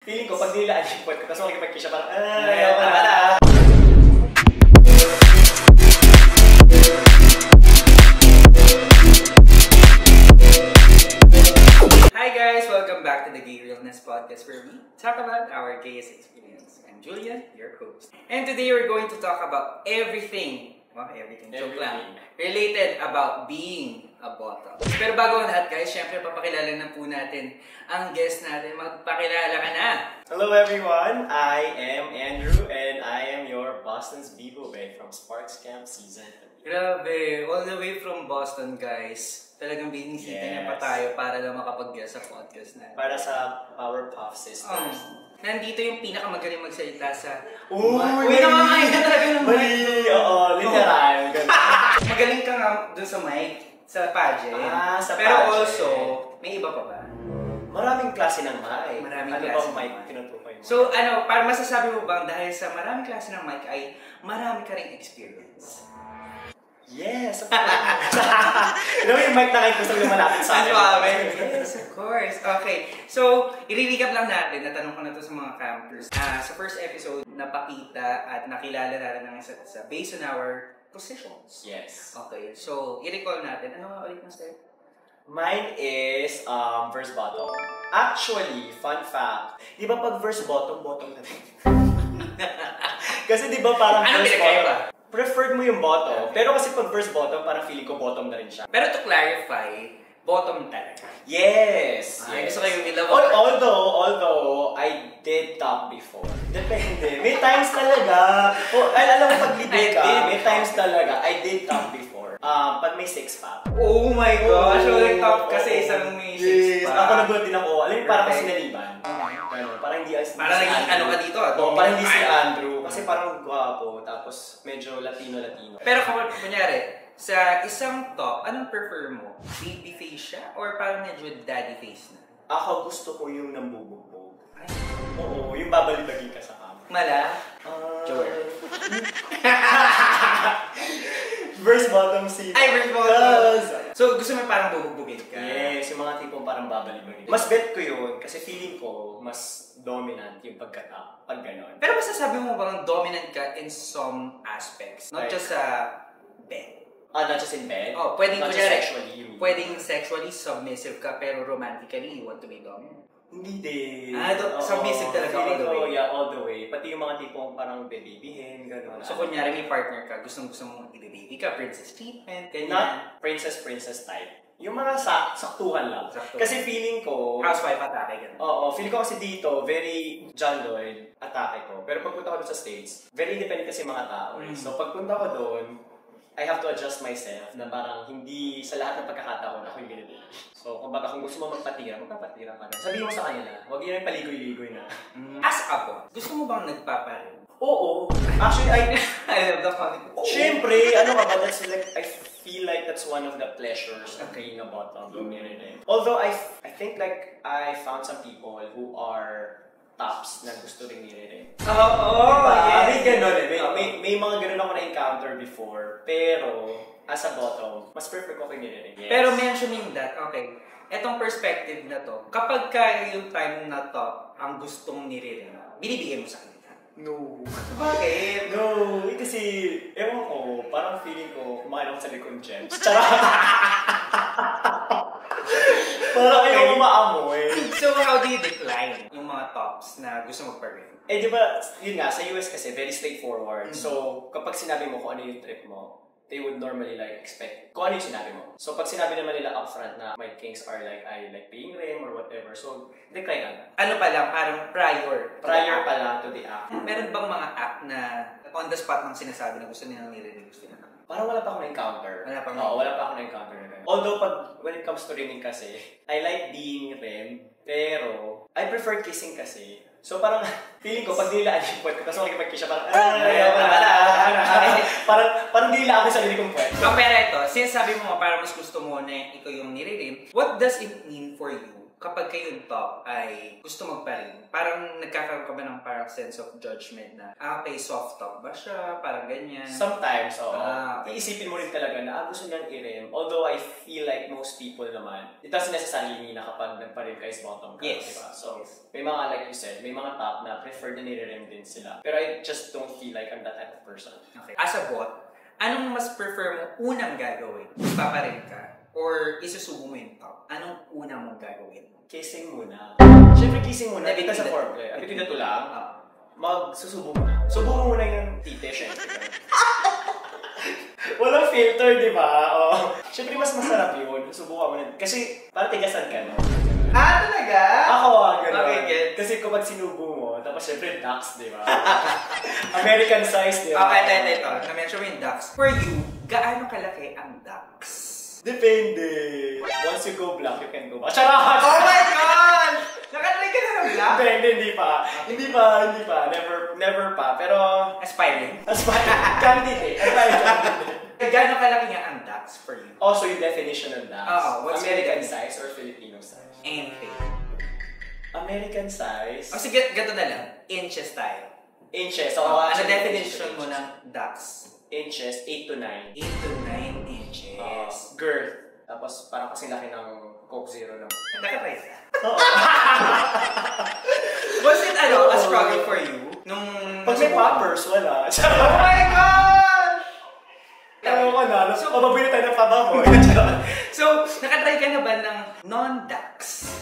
Feeling ko, pag nilaan yung puwet ko, tapos makikipag-kiss siya, parang, ayaw ko na. Hi guys! Welcome back to the Gay Realness Podcast where we talk about our gayest experience. I'm Julian, your host. And today we're going to talk about everything. Well, everything. Joke lang. Related about being a bottom. Pero bago ang lahat guys, syempre papakilala na po natin ang guest natin. Magpakilala ka na! Hello everyone! I am Andrew and I am your Boston's Bibo Bay from Sparks Camp Season 3. Grabe! All the way from Boston guys. Talagang binisita niya pa tayo para lang makapag-guest sa podcast natin. Para sa Powerpuff Sisters. Nandito yung pinakamagaling magsalita sa... Uy, namamahay ka talaga ng mic. Mali! Oo, literal. Magaling ka nga dun sa mic, sa pageant. Sa Pero pageant. also, may iba pa ba? Maraming klase ng mic. Maraming ano klase bang mic ng mic. tinutukoy mo? So, para masasabi mo bang dahil sa maraming klase ng mic ay marami ka ring experience? Yes, of course. Alam mo yung mic na kayo gusto lumalapit sa akin. Yes, of course. Okay. So, i-recap lang natin. Natanong ko na to sa mga campers. Sa first episode, napakita at nakilala natin ng isa't isa based on our positions. Yes. Okay. So, i-recall natin. Ano nga ulit ng step? Mine is verse bottom. Actually, fun fact, di ba pag verse bottom na rin? Kasi di ba parang ano verse bottom? ba? Preferred mo yung bottom, pero kasi pag verse bottom, parang feeling ko bottom na rin siya. Pero to clarify, bottom talaga. Yes! Yes. Gusto kayo nila Although, I did top before. Depende. May times talaga. Alam mo, pag libre ka, may times talaga. I did top before. Pag may six pack. Oh my gosh! So, top kasi isang may six pack. Ako nagulat din ako. Alam mo, parang kasi naliban. Parang hindi as... Parang naging ano ka dito? Parang hindi si Andrew. Kasi parang gwapo. Tapos medyo Latino. Pero kunyari, sa isang top, anong prefer mo? Baby face siya? Or parang medyo daddy face na? Ako gusto ko yung nambubugbog. Oo, yung babalibagi ka sa kama. Mala? Joel. Verse bottom scene. Ay, verse bottom. So, gusto mo parang bubugbugin ka? Yes, yung mga tipong parang babalibagi. Mas bet ko yun kasi feeling ko mas dominant yung pagka-top pag gano'n. Pero masasabi mo bang dominant ka in some aspects? Not just sa bed? Not just in bed? Oh, pwedeng not just sexually. Pwedeng sexually submissive ka pero romantically you want to be dominant? Hindi din. Submissive talaga all the way? Yeah, all the way. Pati yung mga tipong parang bebabyhin, gano'n. So, kunyari may partner ka, gusto mong i-baby ka, princess treatment, ganyan. Not princess type. Yung mga saktuhan lang. Kasi feeling ko... Housewife atake, gano'n. Oo, feeling ko kasi dito, very John Lloyd atake ko. Pero pagpunta ko doon sa States, very independent kasi mga tao. So, pagpunta ko doon, I have to adjust myself na parang hindi sa lahat ng pagkakataon ako yung ginagawa. So, kung gusto mo magpatira ka na. Sabihin mo sa kanila, huwag yun yung paligoy-ligoy na. As ako, gusto mo bang nagpaparin? Oo. Actually, I love the comment. Siyempre, ano ka ba, that's like, I feel like that's one of the pleasures of being a bottom. Although, I think like, I found some people who are tops na gusto rin nire-rin. Yes. May gano'n eh. May mga gano'n ako na-encounter before. Pero, as a bottom, mas prefer ko kay nire-rin. Yes. Pero mentioning that, okay, etong perspective na to, kapag kaya yung time na top ang gustong nire-rin, binibigay mo sa kanila? No. Bakit? No. Kasi, ewan ko, parang feeling ko, kumain ako sa likod gems. Charot! Parang ayaw ko maamoy. So, how do you decline yung mga tops na gusto magpa-rin? Eh, di ba, yun nga, sa US kasi, very straightforward. So, kapag sinabi mo kung ano yung trip mo, they would normally like expect kung ano yung sinabi mo. So, pag sinabi naman nila upfront na my kinks are like, I like paying rent or whatever, so, decline agad. Ano pa lang, parang prior Pa lang to the act. Meron bang mga act na on the spot ng sinasabi na gusto nilang nire-rin, gusto nilang? Parang wala pa akong na-encounter. Wala pa akong na-encounter na ganun. Although, when it comes to ringing kasi, I like being rin, pero, I prefer kissing kasi. So, parang, feeling ko, pag nilaan yung puwet ko, tapos makikipag-kiss siya, parang, ayaw ko na. Parang nilaan ako sa sarili kong puwet. Pero ito, since sabi mo parang mas gusto mo na ikaw yung nire-rin, what does it mean for you kapag kayong top ay gusto magparing, parang nagkakaroon ka ba ng parang sense of judgment na, okay, soft top ba siya? Parang ganyan. Sometimes, oo. Okay. Iisipin mo rin talaga na gusto niyang i-rim. Although I feel like most people naman, it doesn't necessarily mean na kapag nagpa-rim ka is bottom ka. Yes. Diba? So, may mga, like you said, may mga top na prefer na nire-rim din sila. Pero I just don't feel like I'm that type of person. Okay. As a bot, anong mas prefer mo unang gagawin? Paparim ka? Or isusubo mo yung top? Anong una mong gagawin? Kissing muna. Siyempre kissing muna. Dito sa foreplay. Between the two lang. Magsusubo muna. Subo mo muna yung tite, syempre. Walang filter, di ba? Oh. Siyempre mas masarap yun. Subukan mo na. Kasi parang tigasan ka, no? Talaga? Ako, gano'n. Okay, get. Kasi kapag sinubo mo, tapos syempre ducks, di ba? American size, di ba? Okay, ito. Na-mention mo yung ducks. For you, gaano kalaki ang ducks? Depende. Once you go black, you can go back. Charot! Oh my God! Nakatry ka na ng black? Hindi pa. Never pa. Pero, Aspiring. candidate. Gaano kalaki nga ang ducks for you? Also, yung definition ng ducks. What's American your size or Filipino size? Anything. American size? O sige, gato na lang. Inches tayo. Inches. Ano actually, definition mo ng ducks? Inches, 8 to 9. 8 to 9 inches. Girth. Tapos, parang kasing laki ng Coke Zero lang. Nakatry ka? Oo. Was it a struggle for you? Nung... Pag may poppers, wala. Oh my God! Ewan ko na. So, mababili tayo ng pababoy. So, nakatry ka na ba ng non-ducks?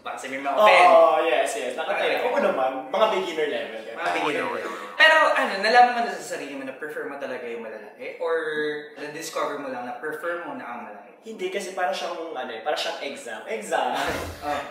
Baka sabihin mo, open. Yes. Nakatry. Oo naman. Mga beginner level. Mga beginner level. Pero nalaman mo na sa sarili mo na prefer mo talaga yung malalaki? Or na-discover mo lang na prefer mo na ang malaki? Hindi, kasi para siyang, para siyang exam.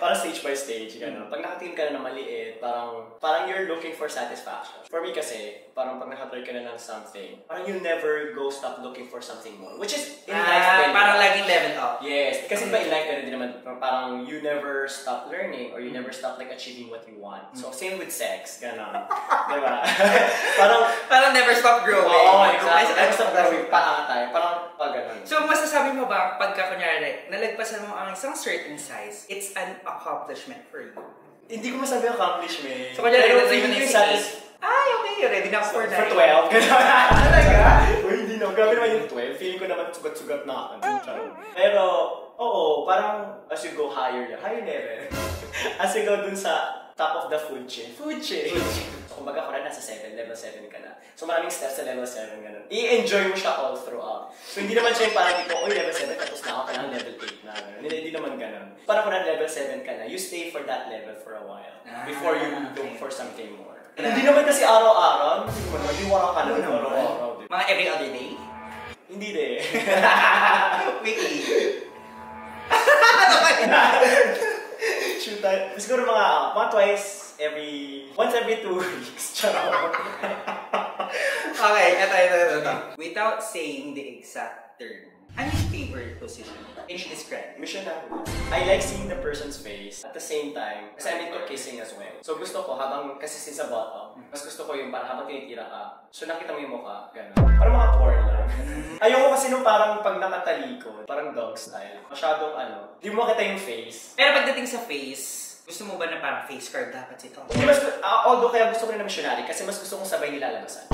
Para stage by stage, gano'n. Pag nakatingin ka na ng maliit, parang you're looking for satisfaction. For me kasi, parang pag nakatry ka na ng something, parang you never stop looking for something more. Which is in life. Parang laging level up. Yes. Kasi ba in life, din naman, parang you never stop learning or you never stop like achieving what you want. So, same with sex, gano'n. Diba? Parang never stop growing. Oo, exactly. Never stop growing. Paangat tayo. Parang pag gano'n. So, masasabi mo ba, pagka kunyari, nalagpasan mo ang isang certain size, it's an accomplishment for you? Hindi ko masabi accomplishment. So, kunyari, pero feeling mo na okay, ready na for 12. Talaga? Hindi na. Grabe naman yung 12. Feeling ko naman sugat-sugat na ako. Pero, oo, parang as you go higher level. As you go dun sa top of the food chain. So, kumbaga ko na nasa 7, level 7 ka na. So, maraming steps sa level 7, ganun. I-enjoy mo siya all throughout. So, hindi naman siya yung parang dito, level 7, tapos na ako ka ng level 8 na, ganun. Hindi naman ganun. Parang kung na level 7 ka na, you stay for that level for a while before you look for something more. Hindi naman kasi araw-araw, hindi wala ka naman araw-araw. Mga every other day? Hindi din. Weekly. Shoot tayo. Siguro mga once every 2 weeks. Charot. Okay, ito. Without saying the exact term, ano yung favorite position? Can you describe? Missionary. I like seeing the person's face at the same time. Kasi I'm into kissing as well. So gusto ko kasi since sa bottom, mas gusto ko yung parang habang tinitira ka, so nakita mo yung mukha, gano'n. Parang mga porn lang. Ayoko kasi nung parang pag nakatalikod, parang dog style. Masyadong di mo makita yung face. Pero pagdating sa face, gusto mo ba na parang face card dapat ito? Although kaya gusto ko rin na missionary kasi mas gusto kong sabay nilalabasan.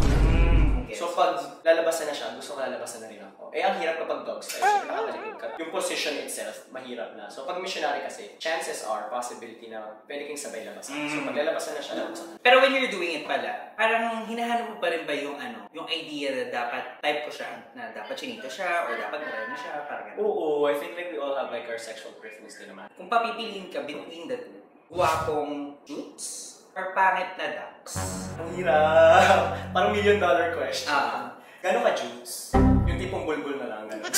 Okay. So pag lalabasan na siya, gusto ko lalabasan na rin ako. Ang hirap kapag dog style, so nakatalikod ka. Yung position itself, mahirap na. So pag missionary kasi, chances are, possibility na pwede kang sabay labasan. So pag lalabasan na siya, labasan. Pero when you're doing it pala, parang hinahanap mo pa rin ba yung yung idea na dapat type ko siya, na dapat chinito siya, or dapat maray na siya, parang gano'n? Oo, I think like we all have like our sexual preference din naman. Kung papipiliin ka between the two, guwapong jutes or pangit na ducks? Ang hirap. Parang $1 million question. Gano'n ka, Jules? Yung tipong bulbul na lang, gano'n.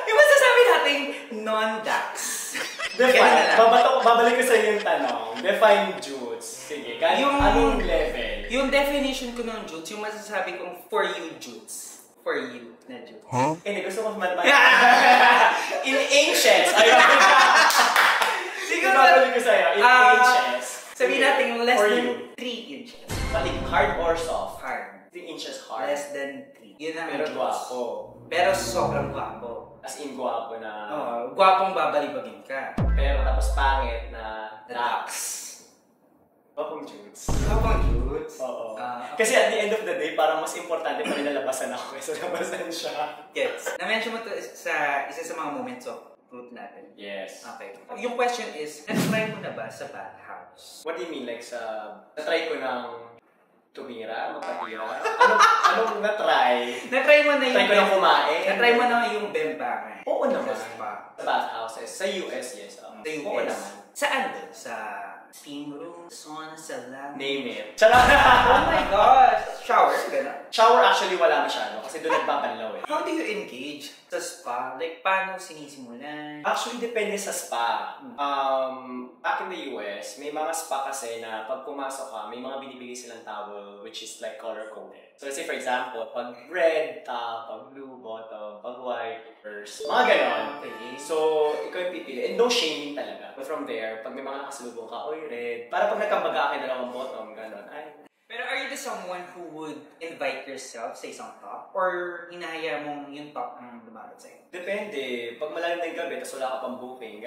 Yung masasabi nating non-ducks. Define. Babalik ko sa iyo yung tanong. Define Jules. Sige, anong level? Yung definition ko ng jutes, yung masasabi kong for you jutes. For you na jutes. Hindi, gusto ko in inches. Siguro, babalik ko sa'yo. In inches. Sabihin natin less than 3 inches. Pati hard or soft? Hard. 3 inches hard. Less than 3. Yun ang Pero juice. gwapo. Pero sobrang gwapo. As in gwapo na. Gwapong babalibagin ka. Pero tapos pangit na Dax. Gwapong Judes. Gwapong Judes? Oo. Okay. Kasi at the end of the day, parang mas importante pa rin nalabasan ako kaysa labasan siya. Gets. Na-mention mo to sa isa sa mga moments of truth natin. Yes. Okay. Yung question is, na-try mo na ba sa bathhouse? What do you mean? Like na-try ko ng tumira, magpatira? Anong na-try? Na-try mo na yung... Try ko ng kumain? Na-try mo na yung bembangan? Oo naman. Sa spa. Sa bathhouses. Sa US, yes. Sa US. Oo naman. Saan doon? Sa steam room, sauna, sauna? Name it. Charot! Oh my gosh! Shower? Gano'n? Shower actually wala masyado kasi doon nagbabanlaw eh. How do you engage sa spa? Like, paano sinisimulan? Actually, depende sa spa. Back in the US, may mga spa kasi na pag pumasok ka, may mga binibigay silang towel which is like color-coded. So let's say for example, pag red top, pag blue bottom, pag white first, mga ganon. Okay. So, ikaw yung pipili. And no shaming talaga. But from there, pag may mga nakasalubong ka, oy, red. Para pag nagkambaga kayo dalawang bottom, ganon. Ay. Pero are you the someone who would invite yourself sa isang top? Or hinahaya mong yung top ang lumalot sa'yo? Depende. Pag malalim na yung gabi, tapos wala ka pang booking.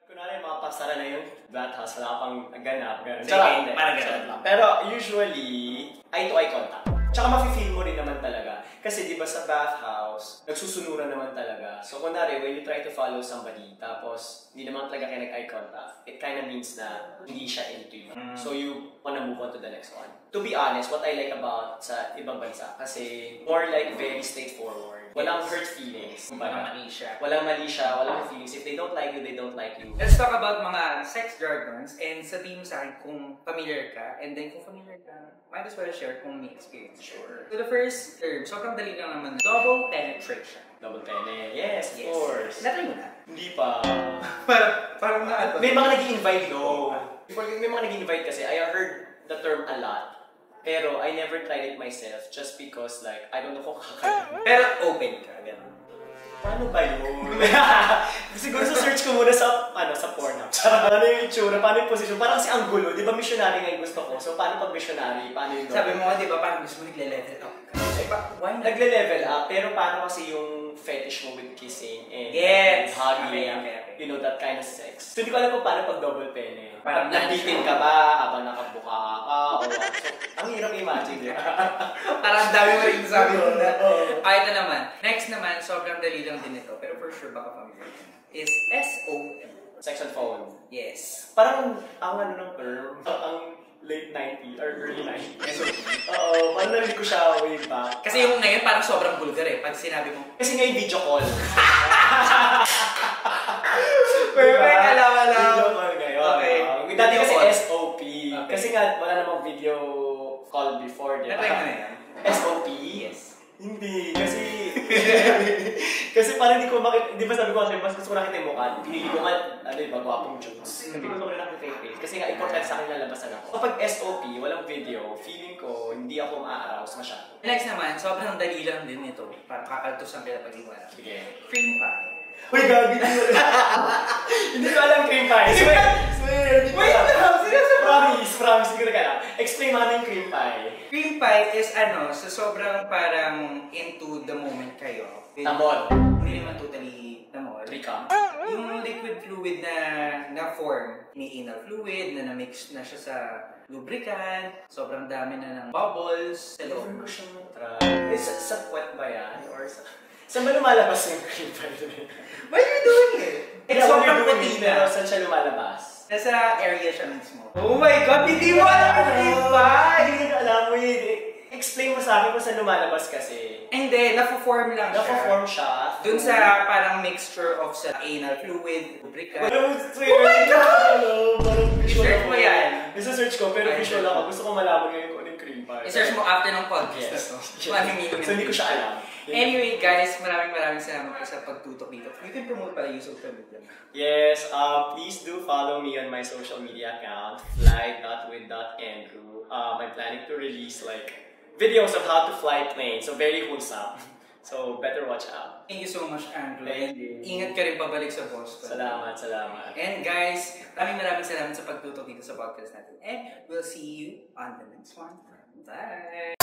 Kunwari, mga pasara na yung bathhouse, wala ka pang ganap. Ganun. Depende. Parang ganun lang. Pero usually, eye-to-eye contact. Tsaka mafe-feel mo rin naman talaga. Kasi di ba sa bathhouse, nagsusunuran naman talaga. So kunwari, when you try to follow somebody, tapos hindi naman talaga kayo nag-eye contact, it kind of means na hindi siya into you. So you wanna move on to the next one. To be honest, what I like about sa ibang bansa, kasi more like very straightforward. Walang hurt feelings. Walang mali siya. Walang mali siya, walang feelings. If they don't like you, they don't like you. Let's talk about mga sex jargons and sabihin mo sa akin kung familiar ka, and then kung familiar ka, might as well share kung may experience. Sure. So the first term, sobrang dali lang naman, double penetration. Double pene. Yes, of course. Na-try mo na? Hindi pa. Parang na. May mga nag-i-invite though. May mga nag-i-invite kasi. I heard the term a lot. Pero I never tried it myself just because like, I don't know kung kakain. Pero open ka, gano'n. Paano ba yun? Siguro sa search ko muna sa Pornhub. Ano yung itsura, paano yung position? Parang si ang gulo, di ba missionary nga yung gusto ko? So paano pag missionary? Paano yung Sabi mo nga, di ba, parang gusto mo nagle-level up ka. Ay, why not? Nagle-level up, pero paano kasi yung fetish mo with kissing and Yes! hugging, Okay. you know, that kind of sex. So hindi ko alam kung paano pag double pene. Parang nabitin ka ba habang nakabuka ka o what? So, ang hirap imagine, di ba? Parang dami mo rin sabi mo na. Ito naman. Next naman, sobrang dali lang din ito, pero for sure baka familiar ka na, is SOM. Sex on phone. Yes. Parang ang ano ng term, ang late 90s or early 90s. Oo, parang narinig ko siya way back. Kasi yung ngayon parang sobrang vulgar eh, pag sinabi mo. Kasi ngayon video call. Perfect, alam. Video call ngayon. Okay. Dati kasi Video call. SOP. Okay. Kasi nga wala namang video call before, di ba? Na-try mo na yan? SOP? Yes. Hindi, kasi kasi parang hindi ko makita, di ba sabi ko kasi mas gusto ko nakita yung mukha, pinili ko nga, ano yung gwapong Judes. Hindi ko rin nakita yung face, kasi nga important sa akin na labasan ako. Kapag SOP, walang video, feeling ko hindi ako ma-arouse masyado. Next naman, sobrang dali lang din ito. Parang kakaltusan kita pag-iwala. Sige. Cream pie. Uy, gabi ko. Hindi ko alam cream pie. Swear, hindi ko alam. Promise, siguro ka lang. Explain mo ano yung cream pie. Cream pie is so sobrang parang into the moment kayo. Tamod. Hindi naman totally tamod. Tricam. Yung liquid fluid na form, may anal fluid na na-mix na siya sa lubricant, sobrang dami na ng bubbles sa loob. Never ko siyang try. Sa puwet ba yan? Or sa... Saan ba lumalabas yung cream pie? Why are you doing it? It's sobrang Pero patina. saan siya lumalabas? Nasa area siya mismo. Oh my God! Hindi mo alam yung cream pie! Hindi ko alam mo explain mo sa akin kung saan lumalabas kasi. Hindi, nafo-form lang siya. Naka-form siya. Dun sa parang mixture of sa anal fluid, lubricant. Oh my God! Parang visual I-search ako. mo yan. Isa-search ko, pero visual ako. Gusto ko malaman ngayon kung ano yung cream pie. I-search mo after ng podcast. Yes. Kung ano yung meaning. So hindi ko siya alam. Anyway, guys, maraming salamat po sa pagtutok dito. You can promote pala yung social media. Yes, please do follow me on my social media account, fly.with.andrew. I'm planning to release like videos of how to fly planes, so very wholesome. So better watch out. Thank you so much, Andrew. Thank you. Ingat ka rin pabalik sa Boston. Salamat. And guys, maraming salamat sa pagtutok dito sa podcast natin. And we'll see you on the next one. Bye!